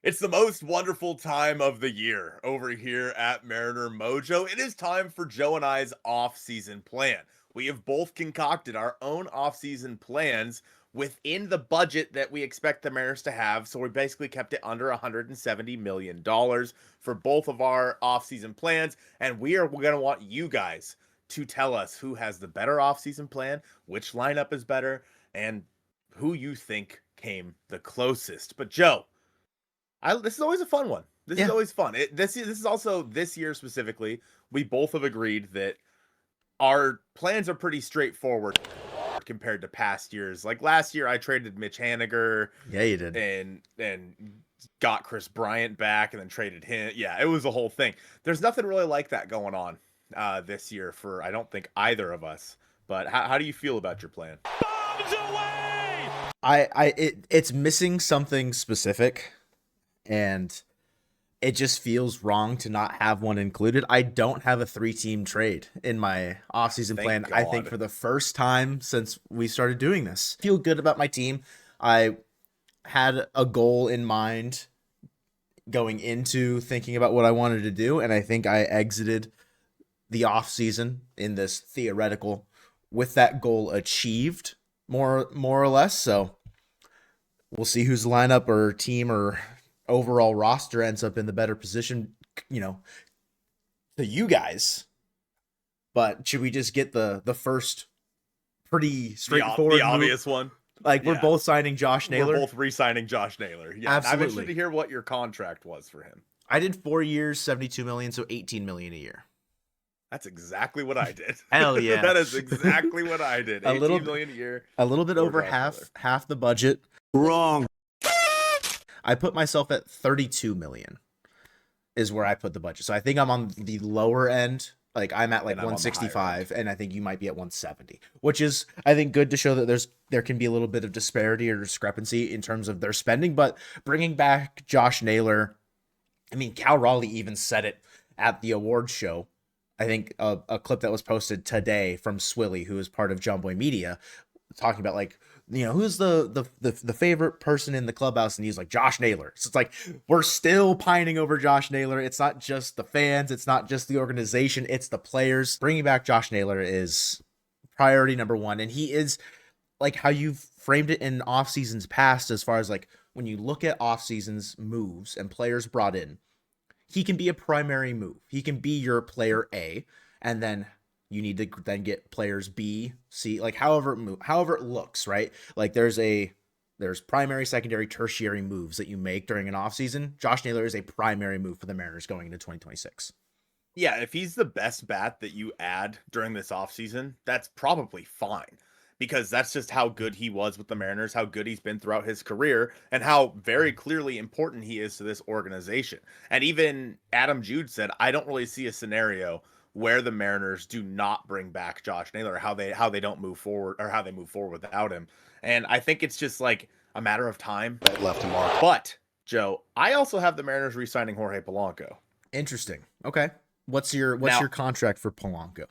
It's the most wonderful time of the year over here at Mariner Mojo. It is time for Joe and I's off-season plan. We have both concocted our own off-season plans within the budget that we expect the Mariners to have. So we basically kept it under $170 million for both of our off-season plans. And we're going to want you guys to tell us who has the better off-season plan, which lineup is better, and who you think came the closest. But Joe, this is always a fun one. This is Yeah. always fun. This is also this year specifically. We both have agreed that our plans are pretty straightforward compared to past years. Like last year, I traded Mitch Haniger. Yeah, you did. And got Chris Bryant back, and then traded him. Yeah, it was a whole thing. There's nothing really like that going on this year for I don't think either of us. But how do you feel about your plan? Bombs away! It's missing something specific, and it just feels wrong to not have one included. I don't have a 3-team trade in my offseason plan. God. I think for the first time since we started doing this. Feel good about my team. I had a goal in mind going into thinking about what I wanted to do, and I think I exited the offseason in this theoretical with that goal achieved, more or less. So we'll see whose lineup or team or overall roster ends up in the better position, to you guys. But should we just get the first pretty straightforward the obvious one? Like, we're both signing Josh Naylor. We're both re-signing Josh Naylor. Yeah, Absolutely. I'm interested to hear what your contract was for him. I did 4 years, $72 million, so $18 million a year. That's exactly what I did. Hell yeah. That is exactly what I did. $18 million a year. A little bit over Josh half the budget. Wrong. I put myself at $32 million is where I put the budget. So I think I'm on the lower end. Like, I'm at like 165, and I think you might be at 170, which is, I think, good to show that there can be a little bit of disparity or discrepancy in terms of their spending. But bringing back Josh Naylor, I mean, Cal Raleigh even said it at the awards show. I think a clip that was posted today from Swilly, who is part of John Boy Media, talking about, like, who's the favorite person in the clubhouse, and he's like, Josh Naylor. So it's like, we're still pining over Josh Naylor. It's not just the fans, it's not just the organization, it's the players. Bringing back Josh Naylor is priority number one, and he is, like, how you've framed it in off seasons past, as far as, like, when you look at off seasons moves and players brought in, he can be a primary move. He can be your player A, and then you need to then get players B, C, like however it looks, right? Like there's primary, secondary, tertiary moves that you make during an offseason. Josh Naylor is a primary move for the Mariners going into 2026. Yeah, if he's the best bat that you add during this offseason, that's probably fine. Because that's just how good he was with the Mariners, how good he's been throughout his career, and how very clearly important he is to this organization. And even Adam Jude said, I don't really see a scenario where the Mariners do not bring back Josh Naylor, how they don't move forward, or how they move forward without him. And I think it's just like a matter of time. Left to mark. But, Joe, I also have the Mariners re-signing Jorge Polanco. Interesting. Okay. What's your contract for Polanco?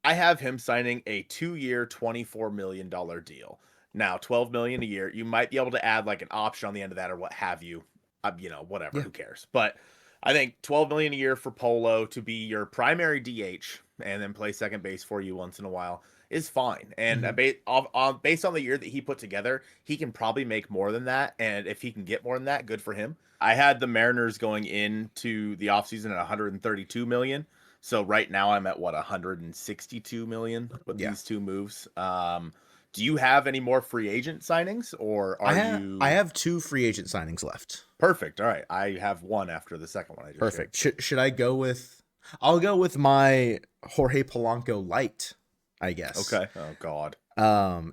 I have him signing a 2-year, $24 million deal. Now, $12 million a year. You might be able to add like an option on the end of that or what have you. Whatever. Yeah. Who cares? But I think $12 million a year for Polo to be your primary DH and then play second base for you once in a while is fine. And based on the year that he put together, he can probably make more than that. And if he can get more than that, good for him. I had the Mariners going into the offseason at $132 million. So right now I'm at $162 million with these two moves. Do you have any more free agent signings, or I have 2 free agent signings left. Perfect. All right. I have one after the second one I just Perfect. Should I go with I'll go with my Jorge Polanco light, I guess. Okay. Oh God.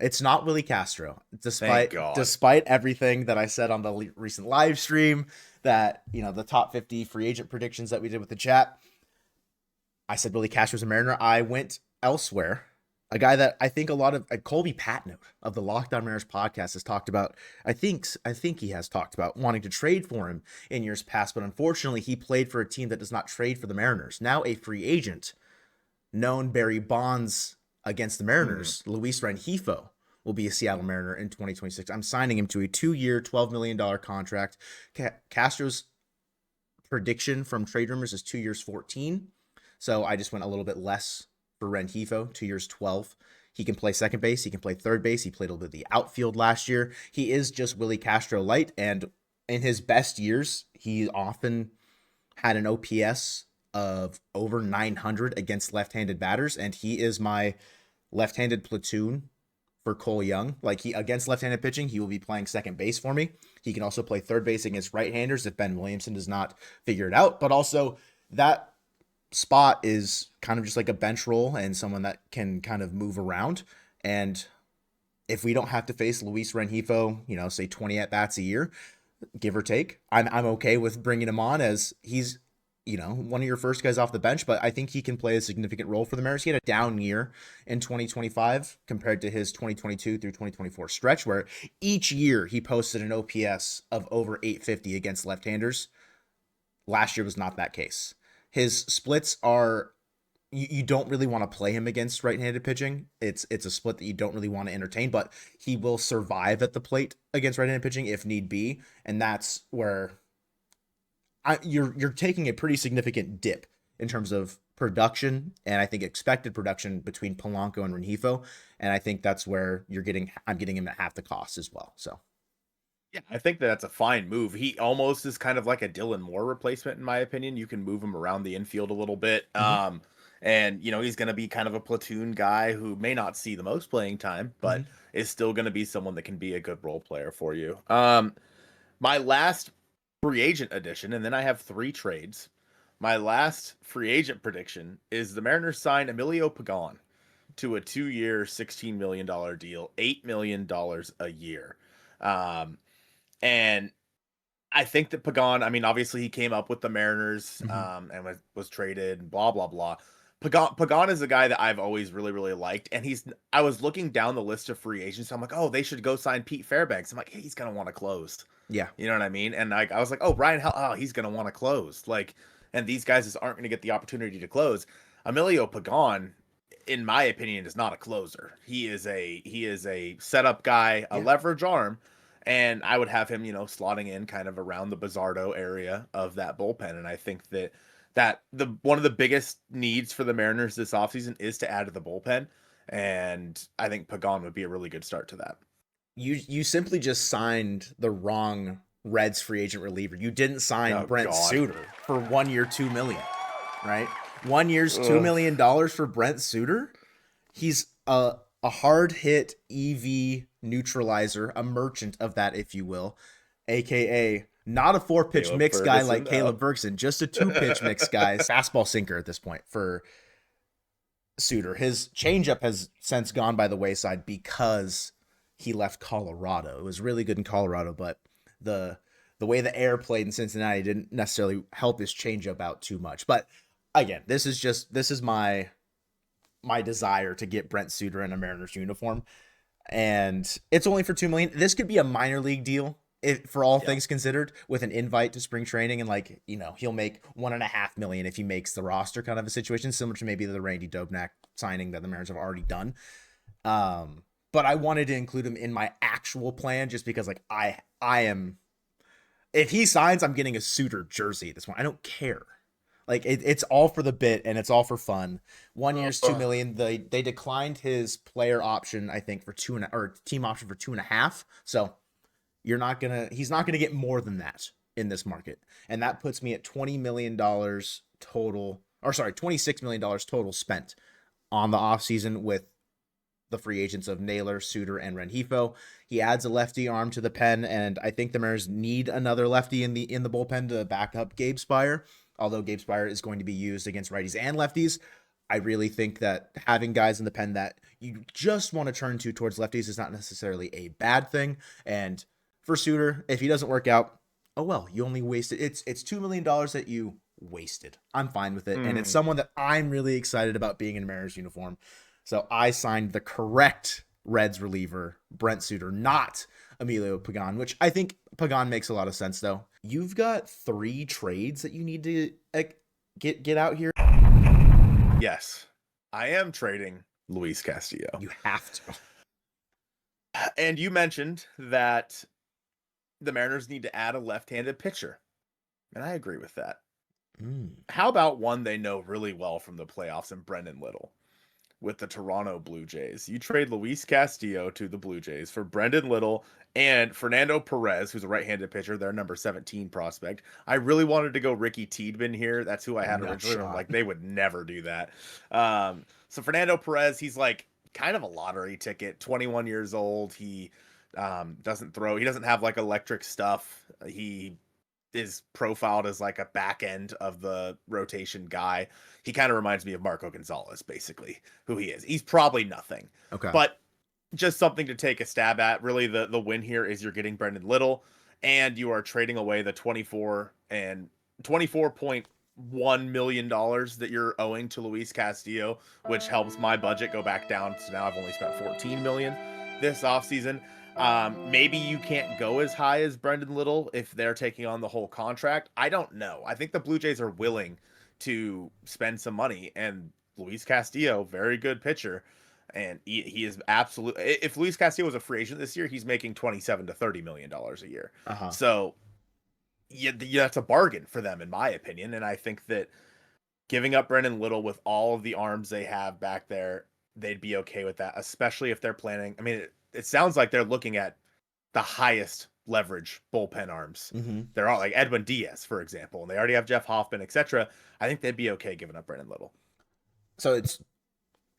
It's not Willie Castro, despite everything that I said on the recent live stream, that, the top 50 free agent predictions that we did with the chat. I said Willie Castro's a Mariner. I went elsewhere. A guy that I think a lot of Colby Patno of the Locked On Mariners podcast has talked about. I think he has talked about wanting to trade for him in years past, but unfortunately he played for a team that does not trade for the Mariners. Now a free agent, known Barry Bonds against the Mariners, Luis Rengifo will be a Seattle Mariner in 2026. I'm signing him to a 2-year, $12 million contract. Castro's prediction from trade rumors is 2 years, 14. So I just went a little bit less for Rengifo, 2 years, 12. He can play second base. He can play third base. He played a little bit of the outfield last year. He is just Willie Castro light. And in his best years, he often had an OPS of over 900 against left-handed batters. And he is my left-handed platoon for Cole Young. Like, he against left-handed pitching, he will be playing second base for me. He can also play third base against right-handers if Ben Williamson does not figure it out. But also that spot is kind of just like a bench role and someone that can kind of move around. And if we don't have to face Luis Rengifo, say 20 at-bats a year, give or take, I'm okay with bringing him on, as he's one of your first guys off the bench, but I think he can play a significant role for the Mariners. He had a down year in 2025 compared to his 2022 through 2024 stretch, where each year he posted an OPS of over 850 against left-handers. Last year was not that case. His splits are, you don't really want to play him against right-handed pitching. It's a split that you don't really want to entertain, but he will survive at the plate against right-handed pitching if need be, and that's where you're taking a pretty significant dip in terms of production, and I think expected production between Polanco and Rengifo, and I think that's where I'm getting him at half the cost as well. So yeah, I think that's a fine move. He almost is kind of like a Dylan Moore replacement, in my opinion. You can move him around the infield a little bit. Mm-hmm. And, he's going to be kind of a platoon guy who may not see the most playing time, but is still going to be someone that can be a good role player for you. My last free agent addition, and then I have 3 trades. My last free agent prediction is the Mariners sign Emilio Pagan to a 2-year, $16 million deal, $8 million a year. And I think that Pagan, obviously he came up with the Mariners and was traded and blah, blah, blah. Pagan is a guy that I've always really, really liked. And I was looking down the list of free agents. I'm like, oh, they should go sign Pete Fairbanks. I'm like, hey, he's going to want to close. Yeah. You know what I mean? And I was like, oh, he's going to want to close. And these guys just aren't going to get the opportunity to close. Emilio Pagan, in my opinion, is not a closer. He is a setup guy, a leverage arm. And I would have him, slotting in kind of around the Bizardo area of that bullpen. And I think that one of the biggest needs for the Mariners this offseason is to add to the bullpen. And I think Pagan would be a really good start to that. You simply just signed the wrong Reds free agent reliever. You didn't sign Brent Suter for 1 year, $2 million, right? 1 year's $2 million for Brent Suter. He's a hard hit EV neutralizer, a merchant of that, if you will, aka not a 4-pitch mix guy like Caleb Bergson, just a 2-pitch mix guy, fastball sinker at this point for Suter. His changeup has since gone by the wayside because he left Colorado. It was really good in Colorado, but the way the air played in Cincinnati didn't necessarily help his changeup out too much. But again, this is my desire to get Brent Suter in a Mariners uniform, and it's only for $2 million. This could be a minor league deal for all things considered, with an invite to spring training, and he'll make $1.5 million if he makes the roster, kind of a situation similar to maybe the Randy Dobnak signing that the Mariners have already done. But I wanted to include him in my actual plan just because I am, if he signs, I'm getting a Suter jersey at this point. I don't care. It's all for the bit and it's all for fun. 1 year's $2 million. They declined his player option, I think, for team option for 2.5. So he's not gonna get more than that in this market. And that puts me at $20 million total, $26 million total spent on the offseason with the free agents of Naylor, Suter, and Rengifo. He adds a lefty arm to the pen, and I think the Mariners need another lefty in the bullpen to back up Gabe Spire. Although Gabe Spire is going to be used against righties and lefties, I really think that having guys in the pen that you just want to turn to towards lefties is not necessarily a bad thing. And for Suter, if he doesn't work out, oh well, you only wasted it's $2 million that you wasted. I'm fine with it, and it's someone that I'm really excited about being in a Mariners uniform. So I signed the correct Reds reliever, Brent Suter, not Emilio Pagan, which I think Pagan makes a lot of sense, though. You've got 3 trades that you need to get out here. Yes, I am trading Luis Castillo. You have to. And you mentioned that the Mariners need to add a left-handed pitcher, and I agree with that. How about one they know really well from the playoffs and Brendan Little with the Toronto Blue Jays? You trade Luis Castillo to the Blue Jays for Brendan Little and Fernando Perez, who's a right-handed pitcher, their number 17 prospect. I really wanted to go Ricky Tiedemann here. That's who I had originally. I'm like, they would never do that. So Fernando Perez, he's like kind of a lottery ticket, 21 years old. He doesn't throw. He doesn't have like electric stuff. He is profiled as like a back end of the rotation guy. He kind of reminds me of Marco Gonzalez, basically, who he is. He's probably nothing. Okay. But just something to take a stab at. Really, the win here is you're getting Brendan Little, and you are trading away the $24.1 million that you're owing to Luis Castillo, which helps my budget go back down. So now I've only spent $14 million this offseason. Maybe you can't go as high as Brendan Little if they're taking on the whole contract. I don't know. I think the Blue Jays are willing to spend some money, and Luis Castillo, very good pitcher. And he is absolutely, if Luis Castillo was a free agent this year, he's making $27 to $30 million a year. So yeah, that's a bargain for them, in my opinion. And I think that giving up Brendan Little with all of the arms they have back there, they'd be okay with that, especially if they're planning. I mean, it sounds like they're looking at the highest leverage bullpen arms. They're all like Edwin Diaz, for example, and they already have Jeff Hoffman, etc. I think they'd be okay giving up Brendan Little. So it's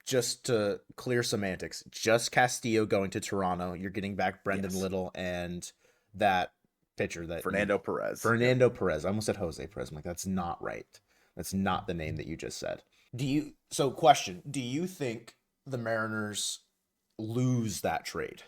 just to clear semantics, just Castillo going to Toronto. You're getting back Brendan Little and that pitcher that Fernando Perez. Perez. I almost said Jose Perez. I'm like, that's not right. That's not the name that you just said. Question, do you think the Mariners lose that trade?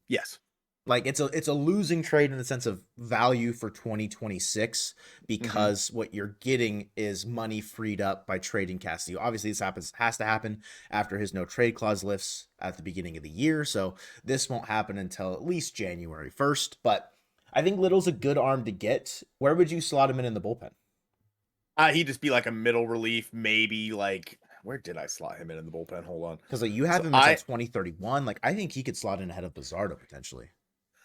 Yes. Like it's a losing trade in the sense of value for 2026 because what you're getting is money freed up by trading Castillo. Obviously, this has to happen after his no trade clause lifts at the beginning of the year, so this won't happen until at least January 1st. But I think Little's a good arm to get. Where would you slot him in the bullpen? He'd just be like a middle relief, maybe like. Where did I slot him in the bullpen? Hold on. Because like you have him until 2031. Like I think he could slot in ahead of Bizardo potentially.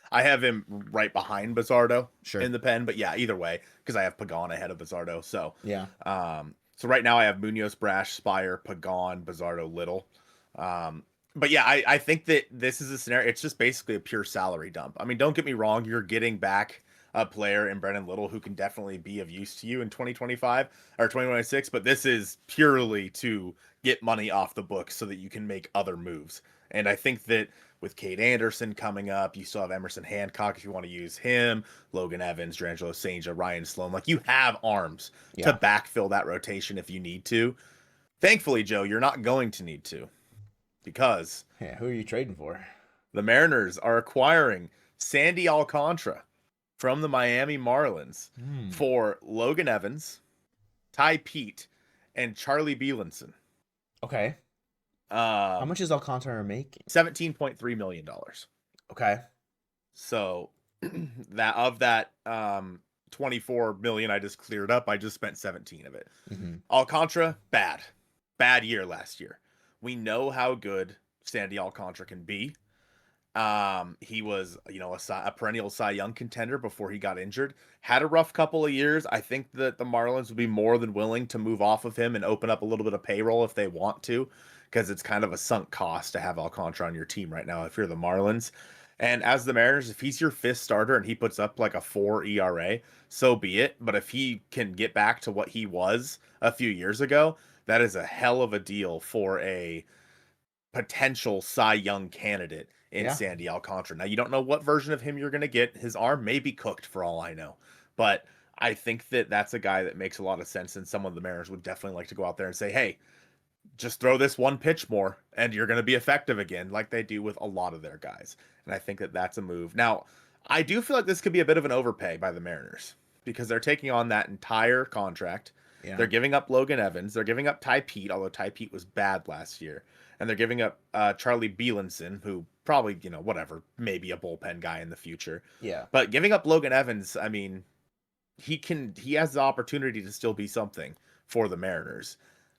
I have him right behind Bizardo in the pen, but yeah, either way, because I have Pagan ahead of Bizardo. So yeah. So right now I have Munoz, Brash, Spire, Pagan, Bizardo, Little. But yeah, I think that this is a scenario. It's just basically a pure salary dump. I mean, don't get me wrong. You're getting back a player in Brendan Little who can definitely be of use to you in 2025 or 2026, but this is purely to get money off the books so that you can make other moves. And I think that with Cade Anderson coming up, you still have Emerson Hancock if you want to use him, Logan Evans, Drangelo Sanger, Ryan Sloan. Like you have arms to backfill that rotation if you need to. Thankfully, Joe, you're not going to need to because who are you trading for? The Mariners are acquiring Sandy Alcantara from the Miami Marlins for Logan Evans, Ty Pete, and Charlie Bielenson. Okay. How much is Alcantara making? $17.3 million. Okay. So that 24 million I just cleared up, I just spent 17 of it. Alcantara, bad year last year. We know how good Sandy Alcantara can be. He was, a perennial Cy Young contender before he got injured. Had a rough couple of years. I think that the Marlins would be more than willing to move off of him and open up a little bit of payroll if they want to, because it's kind of a sunk cost to have Alcantara on your team right now if you're the Marlins. And as the Mariners, if he's your fifth starter and he puts up like a 4 ERA, so be it. But if he can get back to what he was a few years ago, that is a hell of a deal for a potential Cy Young candidate in Sandy Alcantara. Now, you don't know what version of him you're going to get. His arm may be cooked for all I know. But I think that that's a guy that makes a lot of sense, and someone the Mariners would definitely like to go out there and say, hey, just throw this one pitch more, and you're going to be effective again, like they do with a lot of their guys. And I think that that's a move. Now, I do feel like this could be a bit of an overpay by the Mariners because they're taking on that entire contract. Yeah. They're giving up Logan Evans. They're giving up Ty Pete, although Ty Pete was bad last year. And they're giving up Charlie Bielenson, who probably, maybe a bullpen guy in the future. Yeah. But giving up Logan Evans, I mean, he has the opportunity to still be something for the Mariners.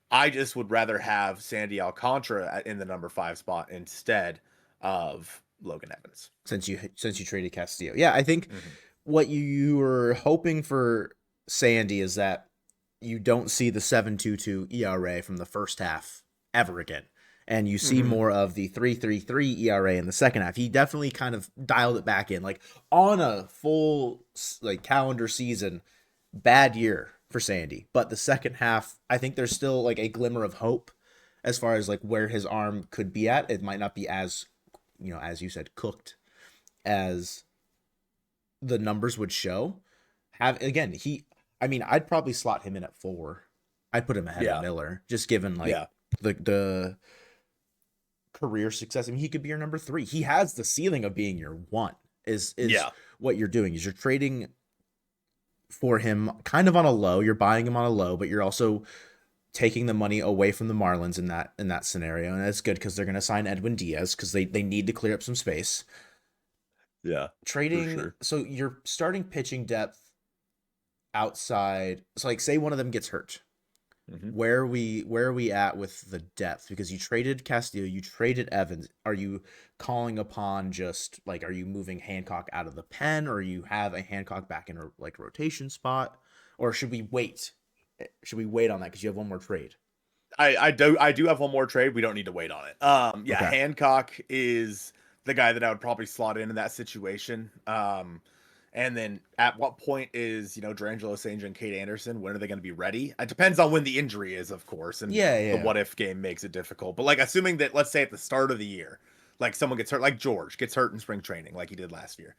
I just would rather have Sandy Alcantara in the number 5 spot instead of Logan Evans since you traded Castillo. Yeah, I think what you were hoping for Sandy is that you don't see the 7.22 ERA from the first half ever again. And you see more of the 3.33 ERA in the second half. He definitely kind of dialed it back in. Like on a full like calendar season, bad year for Sandy. But the second half, I think there's still like a glimmer of hope as far as like where his arm could be at. It might not be as, as you said, cooked as the numbers would show. I'd probably slot him in at 4. I'd put him ahead of Miller, just given like the career success. I mean, he could be your number 3. He has the ceiling of being your 1. Is what you're doing is you're trading for him kind of on a low. You're buying him on a low, but you're also taking the money away from the Marlins in that scenario, and that's good because they're going to sign Edwin Diaz because they need to clear up some space. Yeah, trading. sure. So you're starting pitching depth outside. So like, say one of them gets hurt. Where are we at with the depth? Because you traded Castillo, you traded Evans. Are you calling upon just like, are you moving Hancock out of the pen, or you have a Hancock back in a like rotation spot, or should we wait? Should we wait on that because you have one more trade? I do have one more trade. We don't need to wait on it. Okay. Hancock is the guy that I would probably slot in that situation. And then at what point is, Drangelo St. and Kate Anderson, when are they going to be ready? It depends on when the injury is, of course. And the what if game makes it difficult. But like, assuming that, let's say at the start of the year, like someone gets hurt, like George gets hurt in spring training, like he did last year.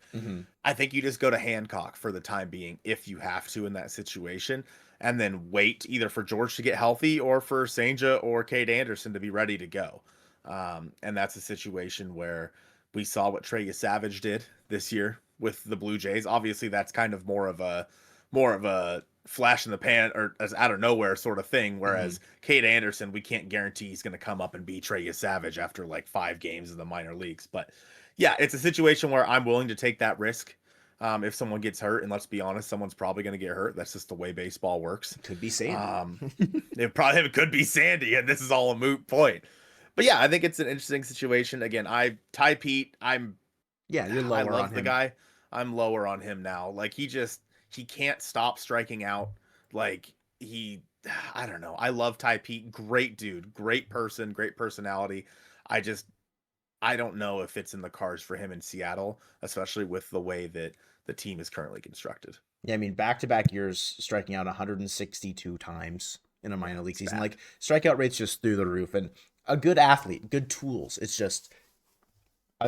I think you just go to Hancock for the time being, if you have to in that situation, and then wait either for George to get healthy or for Senja or Kate Anderson to be ready to go. And that's a situation where we saw what Trey Savage did this year with the Blue Jays. Obviously, that's kind of more of a flash in the pan or as out of nowhere sort of thing. Whereas Kate Anderson, we can't guarantee he's going to come up and be Trey Savage after like 5 games in the minor leagues. But yeah, it's a situation where I'm willing to take that risk. If someone gets hurt, and let's be honest, someone's probably going to get hurt. That's just the way baseball works. It could be Sandy. It could be Sandy, and this is all a moot point. But yeah, I think it's an interesting situation. Again, Ty Pete, you're lower I love on the him. guy. I'm lower on him now. Like he can't stop striking out. Like I don't know. I love Ty Pete. Great dude, great person, great personality. I don't know if it's in the cards for him in Seattle, especially with the way that the team is currently constructed. Yeah, I mean, back-to-back years maybe out 162 times in a minor league season. Like, strikeout rate's just through the roof, and a good athlete, good tools. It's just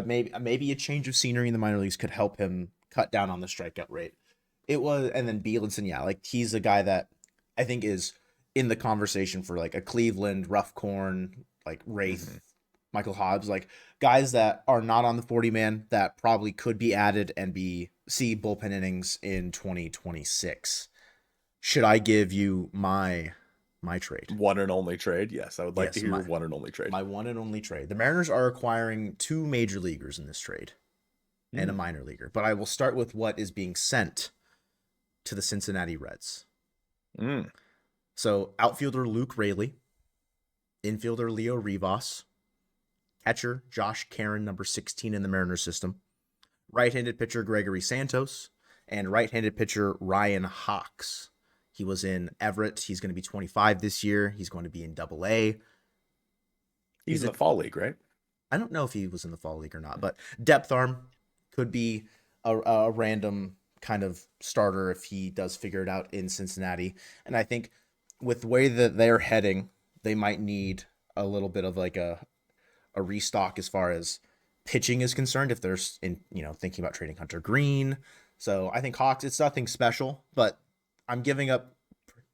maybe a change of scenery in the minor leagues could help him cut down on the strikeout rate. And then Bielenson, like he's a guy that I think is in the conversation for like a Cleveland, Rough Corn, like Wraith, Michael Hobbs, like guys that are not on the 40-man that probably could be added and see bullpen innings in 2026. Should I give you my trade? One and only trade? Yes, I would like to hear your one and only trade. My one and only trade. The Mariners are acquiring 2 major leaguers in this trade and a minor leaguer, but I will start with what is being sent to the Cincinnati Reds. So outfielder Luke Raley, infielder Leo Rivas, catcher Josh Caron, number 16 in the Mariners system, right-handed pitcher Gregory Santos, and right-handed pitcher Ryan Hawks. He was in Everett. He's going to be 25 this year. He's going to be in Double-A. He's in the fall league, right? I don't know if he was in the fall league or not, but depth arm could be a random kind of starter if he does figure it out in Cincinnati. And I think with the way that they're heading, they might need a little bit of like a restock as far as pitching is concerned if they're thinking about trading Hunter Green. So I think Hawks, it's nothing special, but I'm giving up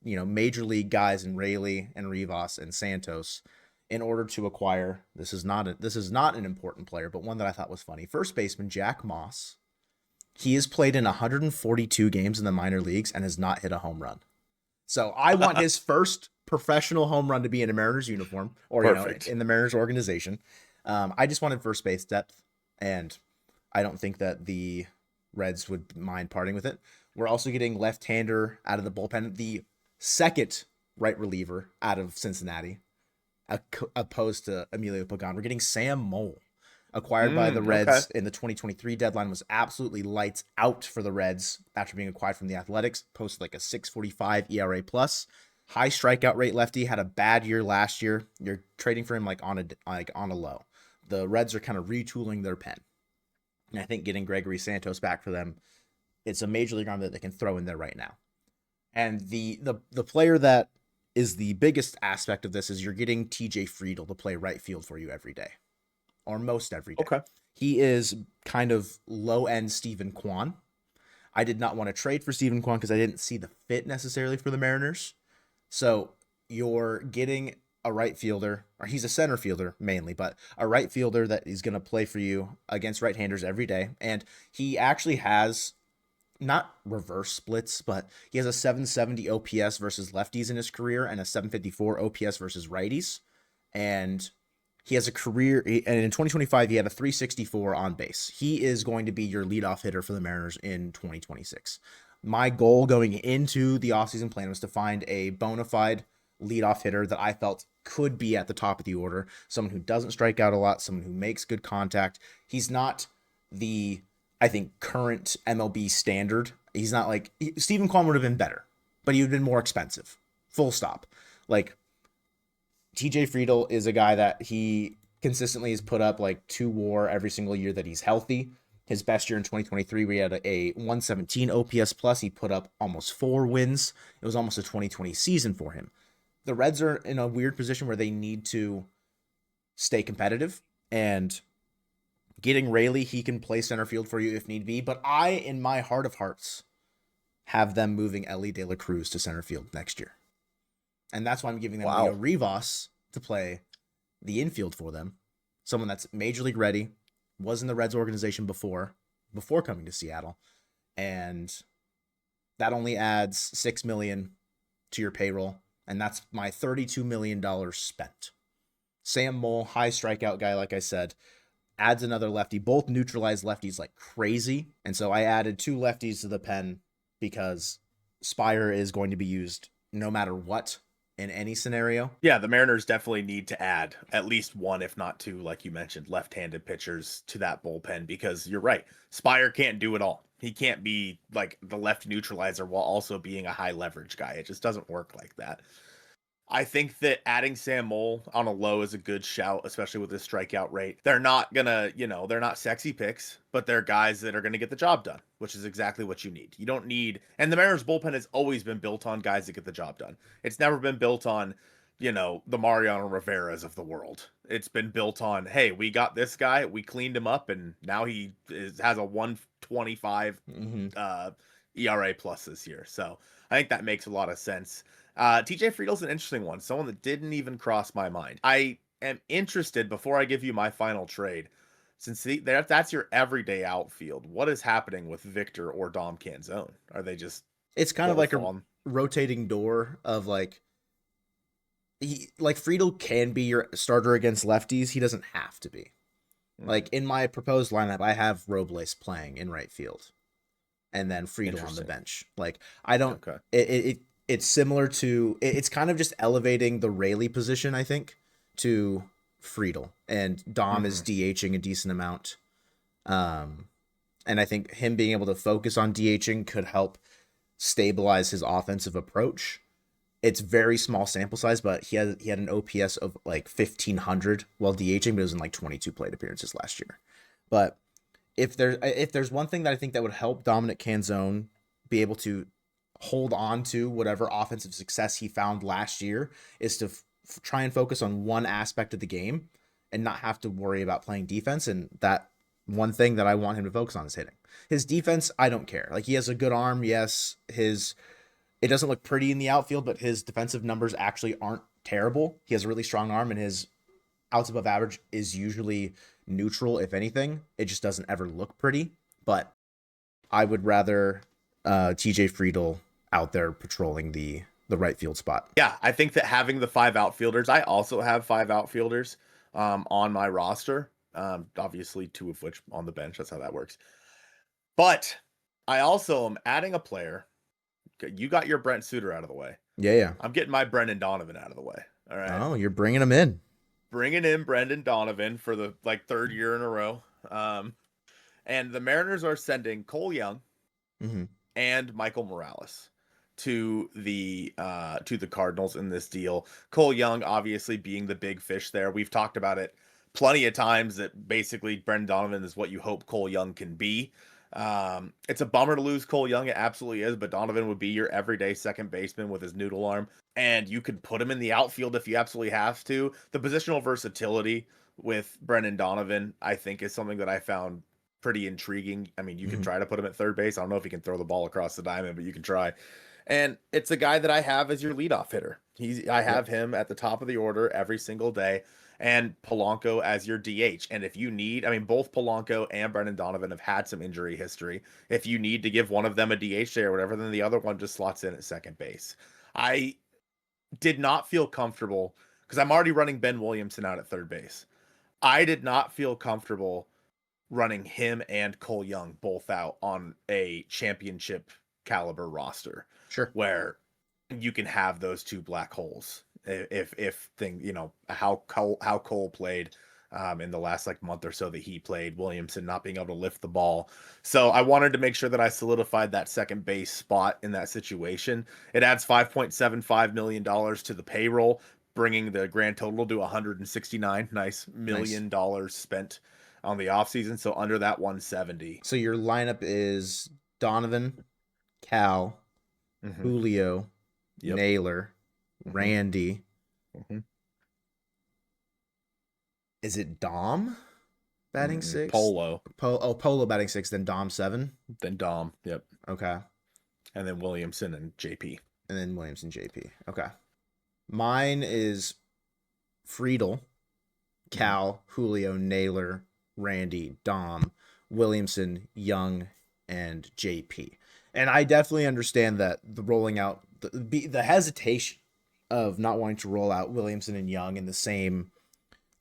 major league guys in Raley and Rivas and Santos in order to acquire, this is not an important player, but one that I thought was funny. First baseman Jack Moss. He has played in 142 games in the minor leagues and has not hit a home run. So I want his first professional home run to be in a Mariners uniform or in the Mariners organization. I just wanted first base depth, and I don't think that the Reds would mind parting with it. We're also getting left-hander out of the bullpen, the second right reliever out of Cincinnati, opposed to Emilio Pagan. We're getting Sam Mole, Acquired by the Okay. Reds in the 2023 deadline, was absolutely lights out for the Reds after being acquired from the Athletics. Posted like a 6.45 ERA plus. High strikeout rate lefty, had a bad year last year. You're trading for him like on a low. The Reds are kind of retooling their pen. And I think getting Gregory Santos back for them, it's a major league arm that they can throw in there right now. And the player that is the biggest aspect of this is you're getting TJ Friedl to play right field for you every day, or most every day. Okay. He is kind of low-end Steven Kwan. I did not want to trade for Steven Kwan because I didn't see the fit necessarily for the Mariners. So you're getting a right fielder, or he's a center fielder mainly, but a right fielder that is going to play for you against right-handers every day. And he actually has not reverse splits, but he has a 770 OPS versus lefties in his career and a 754 OPS versus righties. And he has a career, and in 2025, he had a 364 on base. He is going to be your leadoff hitter for the Mariners in 2026. My goal going into the offseason plan was to find a bona fide leadoff hitter that I felt could be at the top of the order, someone who doesn't strike out a lot, someone who makes good contact. He's not the, I think, current MLB standard. He's not like, Steven Kwan would have been better, but he would have been more expensive. Full stop. Like, TJ Friedl is a guy that he consistently has put up like 2 WAR every single year that he's healthy. His best year in 2023, we had a 117 OPS plus. He put up almost 4 wins. It was almost a 2020 season for him. The Reds are in a weird position where they need to stay competitive, and getting Rayleigh, he can play center field for you if need be. But I, in my heart of hearts, have them moving Ellie De La Cruz to center field next year. And that's why I'm giving them Leo Rivas to play the infield for them. Someone that's major league ready, was in the Reds organization before coming to Seattle. And that only adds $6 million to your payroll. And that's my $32 million spent. Sam Moll, high strikeout guy, like I said, adds another lefty. Both neutralize lefties like crazy. And so I added 2 lefties to the pen because Spire is going to be used no matter what in any scenario. Yeah, the Mariners definitely need to add at least 1, if not 2, like you mentioned, left-handed pitchers to that bullpen, because you're right. Spire can't do it all. He can't be like the left neutralizer while also being a high leverage guy. It just doesn't work like that. I think that adding Sam Moll on a low is a good shout, especially with his strikeout rate. They're not gonna, they're not sexy picks, but they're guys that are gonna get the job done, which is exactly what you need. You don't need, and the Mariners bullpen has always been built on guys that get the job done. It's never been built on, the Mariano Rivera's of the world. It's been built on, hey, we got this guy, we cleaned him up, and now he has a 125 ERA plus this year. So I think that makes a lot of sense. TJ Friedl's an interesting one, someone that didn't even cross my mind. I am interested, before I give you my final trade, since that's your everyday outfield, what is happening with Victor or Dom Canzone? Are they just... It's kind of like a rotating door of like Friedl can be your starter against lefties. He doesn't have to be. Like in my proposed lineup, I have Robles playing in right field and then Friedl on the bench. Like I don't, it's similar to, it's kind of just elevating the Rayleigh position, I think, to Friedl, and Dom is DHing a decent amount. And I think him being able to focus on DHing could help stabilize his offensive approach. It's very small sample size, but he had an OPS of like 1,500 while DHing, but it was in like 22 plate appearances last year. But if there's one thing that I think that would help Dominic Canzone be able to hold on to whatever offensive success he found last year, is to try and focus on one aspect of the game and not have to worry about playing defense. And that one thing that I want him to focus on is hitting. His defense, I don't care. Like, he has a good arm. Yes, it doesn't look pretty in the outfield, but his defensive numbers actually aren't terrible. He has a really strong arm, and his outs above average is usually neutral, if anything. It just doesn't ever look pretty. But I would rather TJ Friedl out there patrolling the right field spot. Yeah, I think that having the 5 outfielders, I also have 5 outfielders on my roster. Obviously 2 of which on the bench. That's how that works. But I also am adding a player. You got your Brent Suter out of the way. Yeah. I'm getting my Brendan Donovan out of the way. All right. Oh, you're bringing him in. bringing in Brendan Donovan for the third year in a row. And the Mariners are sending Cole Young and Michael Morales to the Cardinals in this deal. Cole Young obviously being the big fish there. We've talked about it plenty of times that basically Brendan Donovan is what you hope Cole Young can be. It's a bummer to lose Cole Young. It absolutely is, but Donovan would be your everyday second baseman with his noodle arm, and you could put him in the outfield if you absolutely have to. The positional versatility with Brendan Donovan, I think, is something that I found pretty intriguing. I mean, you can try to put him at third base. I don't know if he can throw the ball across the diamond, but you can try. And it's a guy that I have as your leadoff hitter. I have him at the top of the order every single day, and Polanco as your DH. And if you need, I mean, both Polanco and Brendan Donovan have had some injury history. If you need to give one of them a DH day or whatever, then the other one just slots in at second base. I did not feel comfortable because I'm already running Ben Williamson out at third base. I did not feel comfortable running him and Cole Young both out on a championship caliber roster. Sure. Where you can have those two black holes if thing, how Cole played in the last month or so that he played, Williamson not being able to lift the ball. So I wanted to make sure that I solidified that second base spot in that situation. It adds $5.75 million to the payroll, bringing the grand total to $169 million spent on the offseason. So under that 170. So your lineup is Donovan, Cal, Julio, Naylor, Randy. Is it Dom batting six? Polo. Polo batting six, then Dom 7? Then Dom, yep. Okay. And then Williamson and JP. And then Williamson, JP. Okay. Mine is Friedl, Cal, Julio, Naylor, Randy, Dom, Williamson, Young, and JP. And I definitely understand that the rolling out, the hesitation of not wanting to roll out Williamson and Young in the same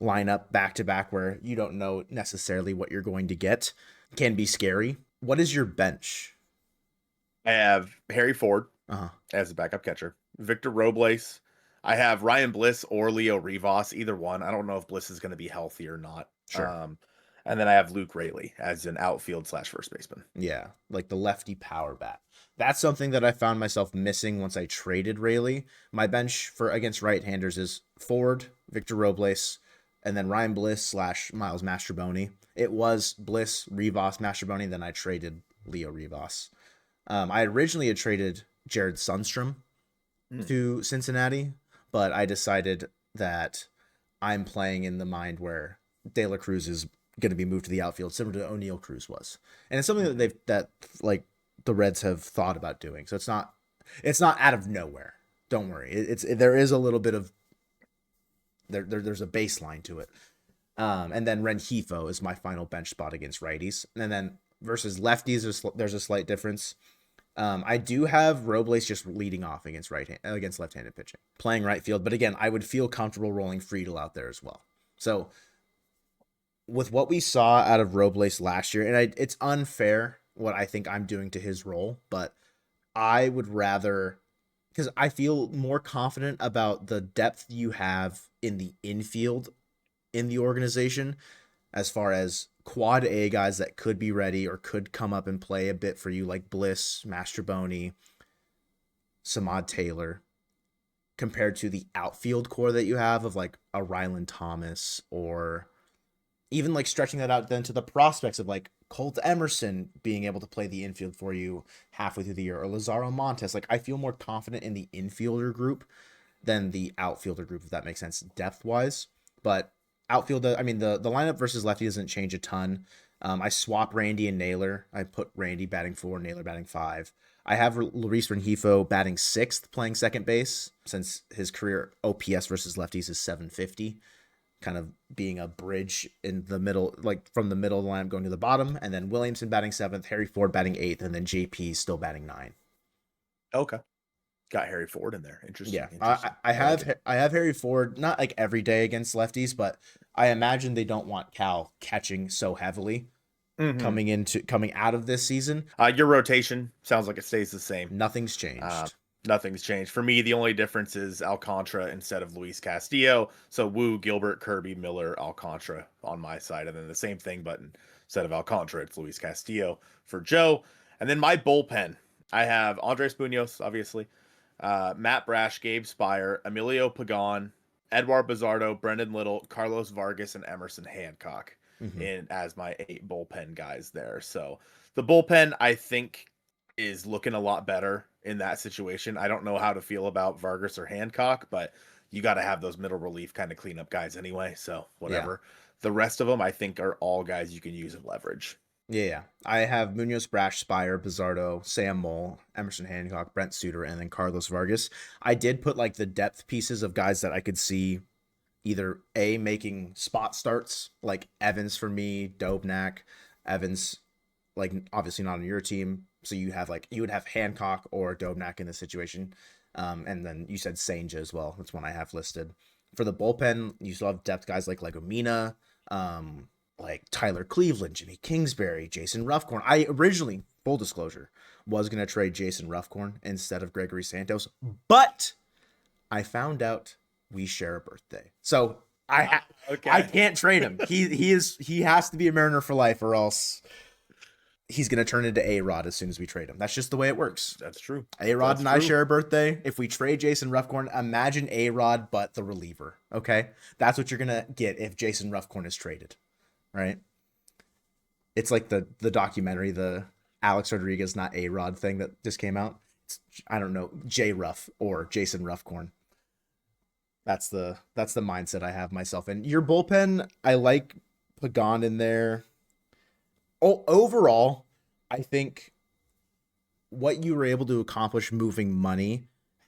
lineup back to back where you don't know necessarily what you're going to get can be scary. What is your bench? I have Harry Ford as a backup catcher, Victor Robles. I have Ryan Bliss or Leo Rivas, either one. I don't know if Bliss is going to be healthy or not. Sure. And then I have Luke Raley as an outfield / first baseman. Yeah, like the lefty power bat. That's something that I found myself missing once I traded Raley. My bench for against right-handers is Ford, Victor Robles, and then Ryan Bliss / Miles Mastrobuoni. It was Bliss, Rivas, Mastrobuoni, then I traded Leo Rivas. I originally had traded Jared Sundstrom to Cincinnati, but I decided that I'm playing in the mind where De La Cruz is going to be moved to the outfield, similar to O'Neill Cruz was, and it's something that the Reds have thought about doing. So it's not out of nowhere. Don't worry, there is a little bit of there's a baseline to it. And then Rengifo is my final bench spot against righties, and then versus lefties, there's a slight difference. I do have Robles just leading off against left-handed pitching, playing right field. But again, I would feel comfortable rolling Friedl out there as well. So with what we saw out of Robles last year, and it's unfair what I think I'm doing to his role, but I would rather, because I feel more confident about the depth you have in the infield in the organization as far as quad A guys that could be ready or could come up and play a bit for you, like Bliss, Mastrobuoni, Samad Taylor, compared to the outfield core that you have of like a Ryland Thomas, or even like stretching that out then to the prospects of like Colt Emerson being able to play the infield for you halfway through the year, or Lazaro Montes. Like, I feel more confident in the infielder group than the outfielder group, if that makes sense, depth wise. But outfield, I mean, the lineup versus lefty doesn't change a ton. I swap Randy and Naylor. I put Randy batting 4, Naylor batting 5. I have Luis Rengifo batting 6th, playing second base, since his career OPS versus lefties is 750, kind of being a bridge in the middle, like from the middle of the lineup going to the bottom. And then Williamson batting 7th, Harry Ford batting 8th, and then JP still batting 9. Okay. Got Harry Ford in there. Interesting. Yeah, Interesting. I have Harry Ford, not like every day against lefties, but I imagine they don't want Cal catching so heavily coming out of this season. Your rotation sounds like it stays the same. Nothing's changed. Nothing's changed. For me, the only difference is Alcantara instead of Luis Castillo. So Wu, Gilbert, Kirby, Miller, Alcantara on my side. And then the same thing, but instead of Alcantara, it's Luis Castillo for Joe. And then my bullpen, I have Andres Munoz, obviously, Matt Brash, Gabe Spire, Emilio Pagan, Edward Bizardo, Brendan Little, Carlos Vargas, and Emerson Hancock as my 8 bullpen guys there. So the bullpen, I think, is looking a lot better in that situation. I don't know how to feel about Vargas or Hancock, but you got to have those middle relief kind of cleanup guys anyway. So whatever. Yeah. The rest of them, I think, are all guys you can use in leverage. Yeah. I have Munoz, Brash, Spire, Bizardo, Sam Moll, Emerson Hancock, Brent Suter, and then Carlos Vargas. I did put like the depth pieces of guys that I could see either A, making spot starts, like Evans for me, Dobnak, Evans, like obviously not on your team. So you would have Hancock or Dobnak in this situation. And then you said Sanger as well. That's one I have listed. For the bullpen, you still have depth guys like Legomina, like Tyler Cleveland, Jimmy Kingsbury, Jason Ruffcorn. I originally, full disclosure, was going to trade Jason Ruffcorn instead of Gregory Santos, but I found out we share a birthday. So I can't trade him. He has to be a Mariner for life, or else he's going to turn into A-Rod as soon as we trade him. That's just the way it works. That's true. A-Rod and I share a birthday. If we trade Jason Ruffcorn, imagine A-Rod, but the reliever. Okay? That's what you're going to get if Jason Ruffcorn is traded. Right? It's like the documentary, the Alex Rodriguez, not A-Rod thing that just came out. It's, I don't know, J-Ruff or Jason Ruffcorn. That's the mindset I have myself in. Your bullpen, I like Pagan in there. Overall, I think what you were able to accomplish moving money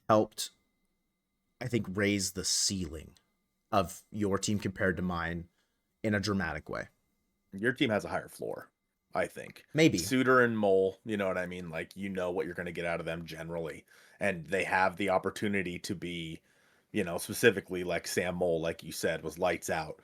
helped, I think, raise the ceiling of your team compared to mine in a dramatic way. Your team has a higher floor, I think. Maybe. Suter and Mole, you know what I mean? Like, you know what you're going to get out of them generally. And they have the opportunity to be, you know, specifically like Sam Mole, like you said, was lights out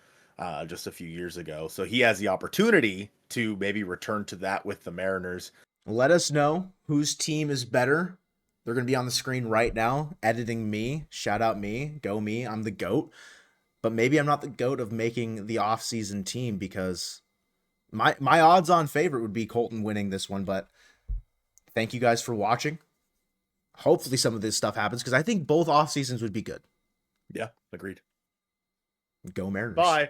just a few years ago. So he has the opportunity to maybe return to that with the Mariners. Let us know whose team is better. They're going to be on the screen right now, editing me. Shout out me. Go me. I'm the GOAT. But maybe I'm not the GOAT of making the off-season team, because my odds-on favorite would be Colton winning this one. But thank you guys for watching. Hopefully some of this stuff happens, because I think both off-seasons would be good. Yeah, agreed. Go Mariners. Bye.